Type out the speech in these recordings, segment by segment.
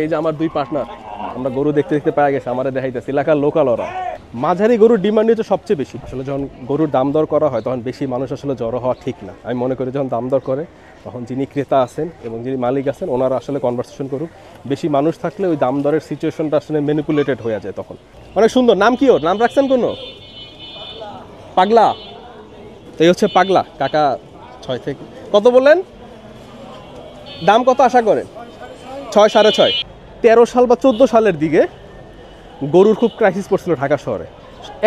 এই যে আমার দুই পার্টনার আমরা গরু দেখতে দেখতে পেয়ে গেছে আমারে দেখাইতেছে এলাকার লোকাল ওরা মাঝারি গরুর ডিমান্ড হচ্ছে সবচেয়ে বেশি। আসলে যখন গরুর দাম দর করা হয় তখন বেশি মানুষ আসলে জড়ো হওয়া ঠিক না। আমি মনে করি যখন দাম দর করে তখন যিনি ক্রেতা আছেন এবং যিনি মালিক আছেন ওনারা আসলে কনভারসেশন করুক। বেশি মানুষ থাকলে ওই দাম দরের সিচুয়েশনটা আসলে ম্যানিপুলেটেড হয়ে যায়। তখন অনেক সুন্দর নাম কি ওর নাম রাখছেন কোনো পাগলা? তো এই হচ্ছে পাগলা কাকা 6 থেকে কত বললেন দাম কত আশা করেন? 6 6.5 13 সাল বা 14 সালের দিকে গরুর খুব ক্রাইসিস পড়ছিল ঢাকা শহরে।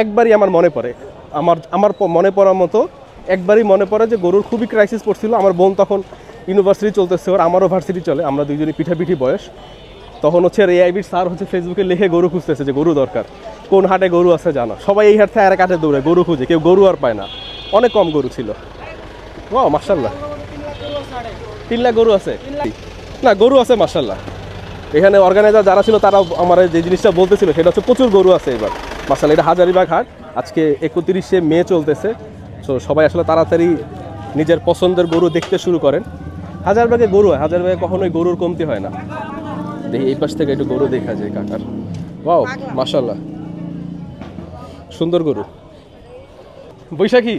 একবারই আমার মনে পড়ে আমার মনে পড়ার মতো একবারই মনে পড়ে যে গরুর খুবই ক্রাইসিস পড়ছিল। আমার বোন তখন ইউনিভার্সিটি চলতেছে, ওর আমারও ভার্সিটি চলে, আমরা দুইজনই পিঠাপিঠি বয়স। তখন হচ্ছে এআইবির স্যার হচ্ছে ফেসবুকে লিখে গরু খুঁজতেছে যে গরু দরকার, কোন হাটে গরু আছে জানা। সবাই এই হাট থেকে আরেক হাটে দৌড়ে গরু খুঁজে, কেউ গরু আর পায় না, অনেক কম গরু ছিল। ও মাশাল্লাহ 3 লাখ গরু আছে না? গরু আছে মাশাল্লাহ। এখানে অর্গানাইজার যারা ছিল তারা আমার যে জিনিসটা বলতেছিল সেটা হচ্ছে প্রচুর গরু আছে এবার মাশাল্লাহ। এটা হাজারীবাগ হাট, আজকে 31শে মে চলতেছে। সো সবাই আসলে তাড়াতাড়ি নিজের পছন্দের গরু দেখতে শুরু করেন। হাজারবাগে গরু হয়, হাজারবাগে কখনোই গরুর কমতি হয় না। দেখি এই পাশ থেকে একটু গরু দেখা যায় কাকার। ওয়াও মাশাল্লাহ সুন্দর গরু। বৈশাখী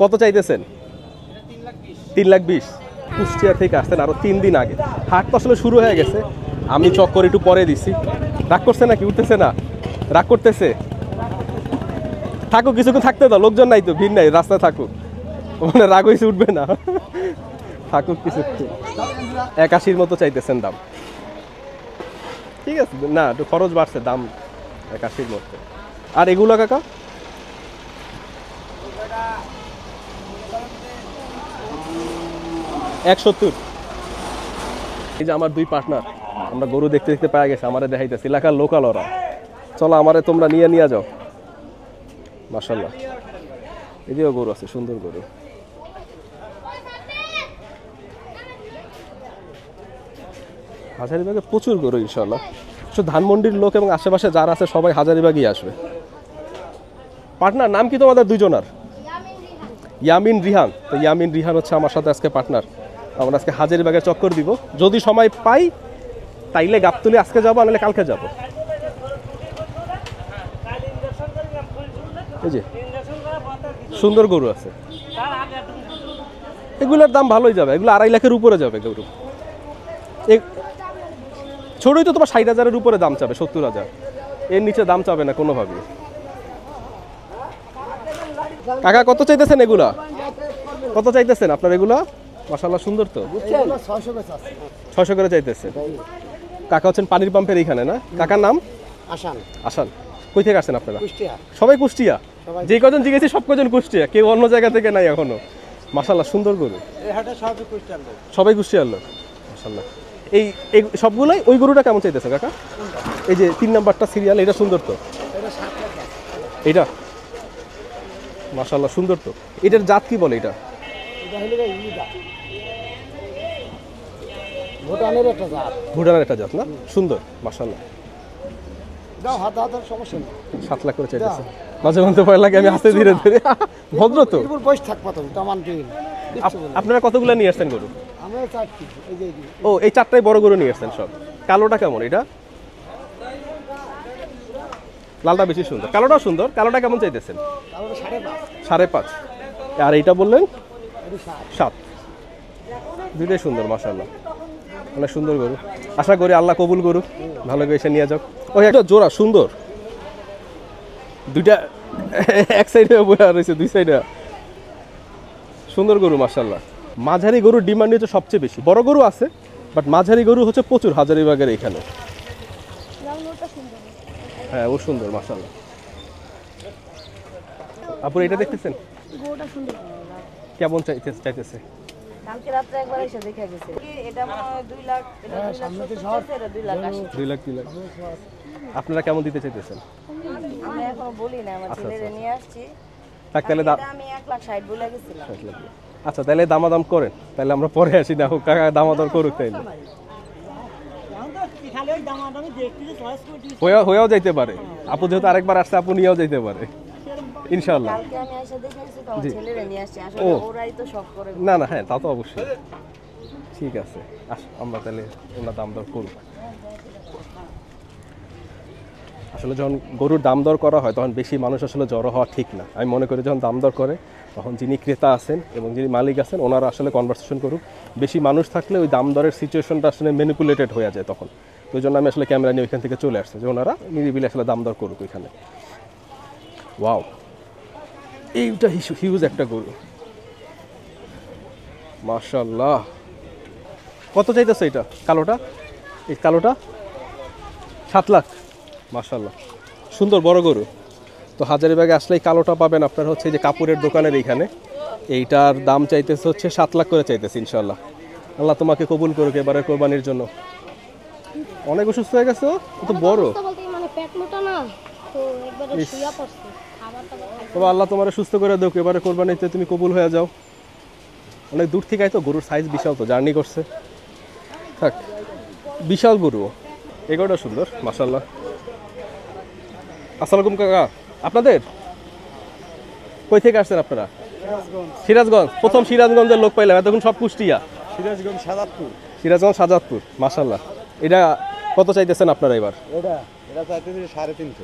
কত চাইতেছেন? 3,20,000। কুষ্টিয়া থেকে আসতেন আরো 3 দিন আগে। হাট তো আসলে শুরু হয়ে গেছে, আমি চক্কর একটু পরে দিছি। রাগ করছে নাকি? উঠতেছে না? রাগ করতেছে? থাকুক কিছুক্ষণ থাকতে দাও, লোকজন নাই তো, ভিড় নাই, রাস্তায় থাকুক। মানে রাগ হয়েছে উঠবে না, থাকুক কিছুক্ষণ। 81 মতো চাইতেছেন দাম? ঠিক আছে না, একটু খরচ বাড়ছে, দাম 81 মতো। আর এগুলো কাকা? $170। এই যে আমার দুই পার্টনার আমরা গরু দেখতে দেখতে পেয়ে গেছে আমারে দেখাইতেছে এলাকার লোকাল ওরা। চলো আমারে তোমরা নিয়ে যাও। মাশাল্লাহ এদিকেও গরু আছে, সুন্দর গরু। হাজারীবাগে প্রচুর গরু ইনশাল্লাহ। শুধু ধানমন্ডির লোক এবং আশেপাশে যারা আছে সবাই হাজারীবাগই আসবে। পার্টনার নাম কি তোমাদের দুইজনার? ইয়ামিন রিহান। তো ইয়ামিন রিহান হচ্ছে আমার সাথে আজকে পার্টনার। আমরা আজকে হাজারীবাগে চক্কর দিব, যদি সময় পাই তাইলে গাবতলী আজকে যাবো, নাহলে কালকে যাবো। এই যে সুন্দর গরু আছে, এগুলোর দাম ভালোই যাবে, এগুলো 2.5 লাখের উপরে যাবে গরু। ছোটই তো তোমার 60,000-এর উপরে দাম চাবে, 70,000, এর নিচে দাম চাবে না কোনোভাবে। কাকা কত চাইতেছেন এগুলা? কত চাইতেছেন আপনার এগুলা? মাশাআল্লাহ সুন্দর তো। 600 করে চাইতেছেন। কাকা হচ্ছেন পানির পাম্পের এইখানে না? কাকার নাম? আসান। আসান। কই থেকে আসছেন আপনারা? কুষ্টিয়া। সবাই কুষ্টিয়া? যে কজন জিজ্ঞেসি সব কজন কুষ্টিয়া, কেউ অন্য জায়গা থেকে নাই এখনো। মাশাআল্লাহ সুন্দর গরু। এই হাটে সবই কুষ্টিয়ার লোক। সবাই কুষ্টিয়ার লোক মাশাআল্লাহ। এই সবগুলাই ওই গরুটা কেমন চাইতেছে কাকা? এই যে 3 নাম্বারটা সিরিয়াল, এটা সুন্দর তো। এটা 7 লাখ। এটা মাশাআল্লাহ সুন্দর তো। এটার জাত কি বলে? এটা ভুটানের একটা জাত না? সুন্দর মাশাআল্লাহ। 7 লাখ করে চাইতেছে। মাঝে মধ্যে ভয় লাগে, আমি আসতে ধীরে ধীরে। ভদ্র তো। আপনারা কতগুলো নিয়ে আসছেন গরু? ও এই 4টাই বড় গরু নিয়ে আসছেন সব। কালোটা কেমন? এটা লালটা বেশি সুন্দর, কালোটাও সুন্দর। কালোটা কেমন চাইতেছেন? 5.5। আর এইটা বললেন 7। দুইটাই সুন্দর মাশাআল্লাহ, অনেক সুন্দর গরু। আশা করি আল্লাহ কবুল করুক, ভালো করে এসে নিয়ে যাও। ওই একটা জোড়া সুন্দর, দুইটা এক সাইডে বসে রয়েছে, 2 সাইডে সুন্দর গরু মাশাআল্লাহ। মাঝারি গরুর ডিমান্ড হচ্ছে সবচেয়ে বেশি। বড় গরু আছে বাট মাঝারি গরু হচ্ছে প্রচুর হাজারীবাগের এখানে। হ্যাঁ ও সুন্দর মাশাআল্লাহ। আপুর এটা দেখতেছেন? গরুটা সুন্দর কেমন চাইতেছে? কালকে রাতে একবার এসে দেখে গেছে কি এটা মনে হয় 2 লাখ, এটা 2 লাখ 2 লাখ। আপনারা কেমন দিতে চাইতেছেন? আমি এখনো বলি না, আমার ছেলেরে নিয়ে আসছি। তাহলে আমি 1,60,000 বলে গেছিলাম। আচ্ছা তাহলে দামাদাম করেন, তাহলে আমরা পরে আসি না, কাকা দামাদাম করুক তাইলে। হয়েও যাইতে পারে, আপু যেহেতু আরেকবার আসছে আপু নিয়েও যাইতে পারে ইনশাআল্লাহ। কালকে আমি এসে দেখেছি তো ছেলেরে নিয়ে আসছি, আসলে ওরাই তো সব করে। না না হ্যাঁ তা তো অবশ্যই। ঠিক আছে, আমরা তাহলে ওনার দাম দর করব। আসলে যখন গরুর দাম দর করা হয় তখন বেশি মানুষ আসলে জড়ো হওয়া ঠিক না। আমি মনে করি যখন দাম দর করে তখন যিনি ক্রেতা আছেন এবং যিনি মালিক আছেন ওনারা আসলে কনভারসেশন করুক। বেশি মানুষ থাকলে ওই দাম দরের সিচুয়েশনটা আসলে ম্যানিপুলেটেড হয়ে যায় তখন। তো ওই জন্য আমি আসলে ক্যামেরা নিয়ে ওইখান থেকে চলে আসছি যে ওনারা নিরিবিলি আসলে দাম দর করুক ওইখানে। ওয়াও, এইটা হিউজ একটা গরু, মাশাআল্লাহ। কত চাইতেছে এটা কালোটা? এই কালোটা 7 লাখ। মাশাআল্লাহ, সুন্দর বড় গরু। তো হাজারীবাগে আসলেই কালোটা পাবেন আপনার হচ্ছে যে কাপড়ের দোকানের এইখানে। এইটার দাম চাইতেছে হচ্ছে 7 লাখ করে চাইতেছে। ইনশাআল্লাহ আল্লাহ তোমাকে কবুল করুক এবারে কোরবানির জন্য। অনেক অসুস্থ হয়ে গেছো তো বড়, তবে আল্লাহ তোমার সুস্থ করে দেখ এবারে কোরবানিতে তুমি কবুল হয়ে যাও। অনেক দূর থেকে আয় তো, গরুর সাইজ বিশাল, তো জার্নি করছে। থাক, বিশাল গরু। এগারোটা সুন্দর মাশাআল্লাহ। আসসালামু আলাইকুম কাকা, আপনাদের কই থেকে আসছেন আপনারা? সিরাজগঞ্জ। প্রথম সিরাজগঞ্জের লোক পাইলাম, এতক্ষণ সব কুষ্টিয়া। সিরাজগঞ্জ সাজাদপুর, মাশাআল্লাহ। এটা কত চাইতেছেন আপনারা এবার? এটা চাইতেছি 350।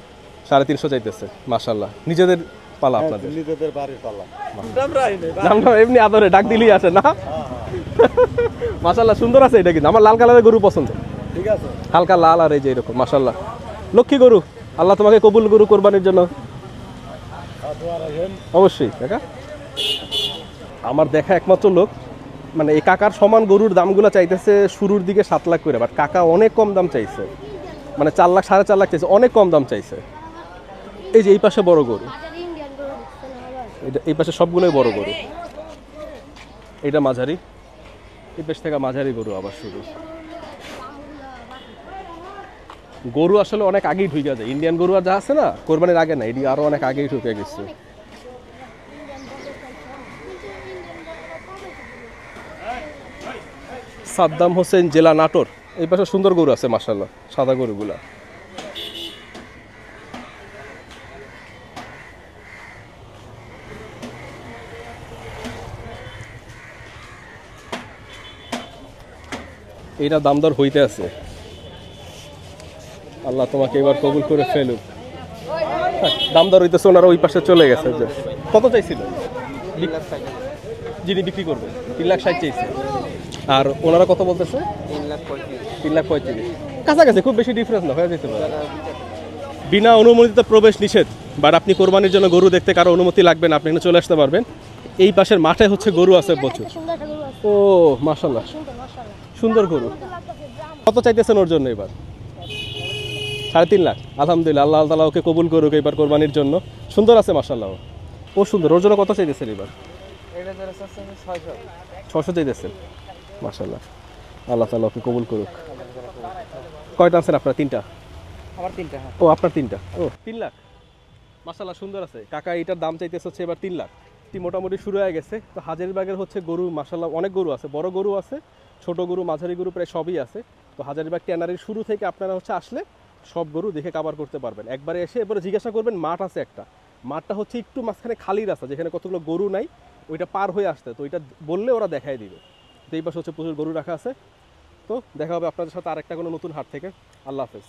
350 চাইতেছে, মাশাআল্লাহ। নিজেদের পালা আপনাদের? নিজেদের বাড়ির পালা। নামটা এমনি আদরে ডাক দিলেই আসে না? মাশাআল্লাহ, সুন্দর আছে এটা। কিন্তু আমার লাল কালারের গরু পছন্দ। ঠিক আছে, হালকা লাল আর এই যে এরকম, মাশাআল্লাহ। লক্ষ্মী গরু, আল্লাহ তোমাকে কবুল গরু কোরবানির জন্য। অবশ্যই কাকা। আমার দেখা একমাত্র লোক মানে এই কাকার সমান গরুর দামগুলো চাইতেছে শুরুর দিকে 7 লাখ করে, বাট কাকা অনেক কম দাম চাইছে, মানে 4 লাখ 4.5 লাখ চাইছে, অনেক কম দাম চাইছে। এই যে এই পাশে বড় গরু, এই পাশে সবগুলোই বড় গরু। এটা মাঝারি, এই পাশ থেকে মাঝারি গরু আবার শুরু। গরু আসলে অনেক আগেই ঢুকে যায়, ইন্ডিয়ান গরু আর যা আছে না কোরবানির আগে না, এটি আরো অনেক আগেই ঢুকে গেছে। সাদ্দাম হোসেন, জেলা নাটোর। এই পাশে সুন্দর গরু আছে মাশাআল্লাহ, সাদা গরুগুলা। এইটা দাম দর হইতে আছে, আল্লাহ তোমাকে এবার কবুল করে ফেলুক। দাম দর হইতেছে, ওনারা ওই পাশে চলে গেছে। যে কত চাইছিল যিনি বিক্রি করবে? 3,60,000 চাইছে। আর ওনারা কত বলতেছে? 3,35,000। কাছাকাছি, খুব বেশি ডিফারেন্স না, হয়ে যেতে পারে। বিনা অনুমোদিত প্রবেশ নিষেধ, বাট আপনি কোরবানির জন্য গরু দেখতে কারো অনুমতি লাগবে না, আপনি এখানে চলে আসতে পারবেন। এই পাশের মাঠে হচ্ছে গরু আছে প্রচুর। ও মাশাআল্লাহ, সুন্দর গরু। কত চাইতেছেন ওর জন্য এবার? 3.5 লাখ। আলহামদুলিল্লাহ, আল্লাহ তাআলা ওকে কবুল করুক এবার কোরবানির জন্য। সুন্দর আছে মাশাআল্লাহ, ও সুন্দর। ওর জন্য কত চাইতেছেন এবার? 600 চাইতেছেন, মাশাআল্লাহ। আল্লাহ তাআলা ওকে কবুল করুক। কয়টা আছেন আপনার? 3টা? আমার 3টা। ও আপনার 3টা। ও 3 লাখ, মাশাআল্লাহ, সুন্দর আছে। কাকা এটার দাম চাইতেছে হচ্ছে এবার 3 লাখ। মোটামুটি শুরু হয়ে গেছে। তো হাজারীবাগের হচ্ছে গরু মাশাআল্লাহ অনেক গরু আছে, বড় গরু আছে, ছোট গরু, মাঝারি গরু, প্রায় সবই আছে। তো হাজারীবাগ ট্যানারির শুরু থেকে আপনারা হচ্ছে আসলে সব গরু দেখে কাভার করতে পারবেন। একবারে এসে এবারে জিজ্ঞাসা করবেন, মাঠ আছে একটা, মাঠটা হচ্ছে একটু মাঝখানে খালি রাস্তা, যেখানে কতগুলো গরু নাই, ওইটা পার হয়ে আসতে, তো ওইটা বললে ওরা দেখাই দিবে। তো এই পাশে হচ্ছে প্রচুর গরু রাখা আছে। তো দেখা হবে আপনাদের সাথে আরেকটা কোনো নতুন হাট থেকে। আল্লাহ হাফেজ।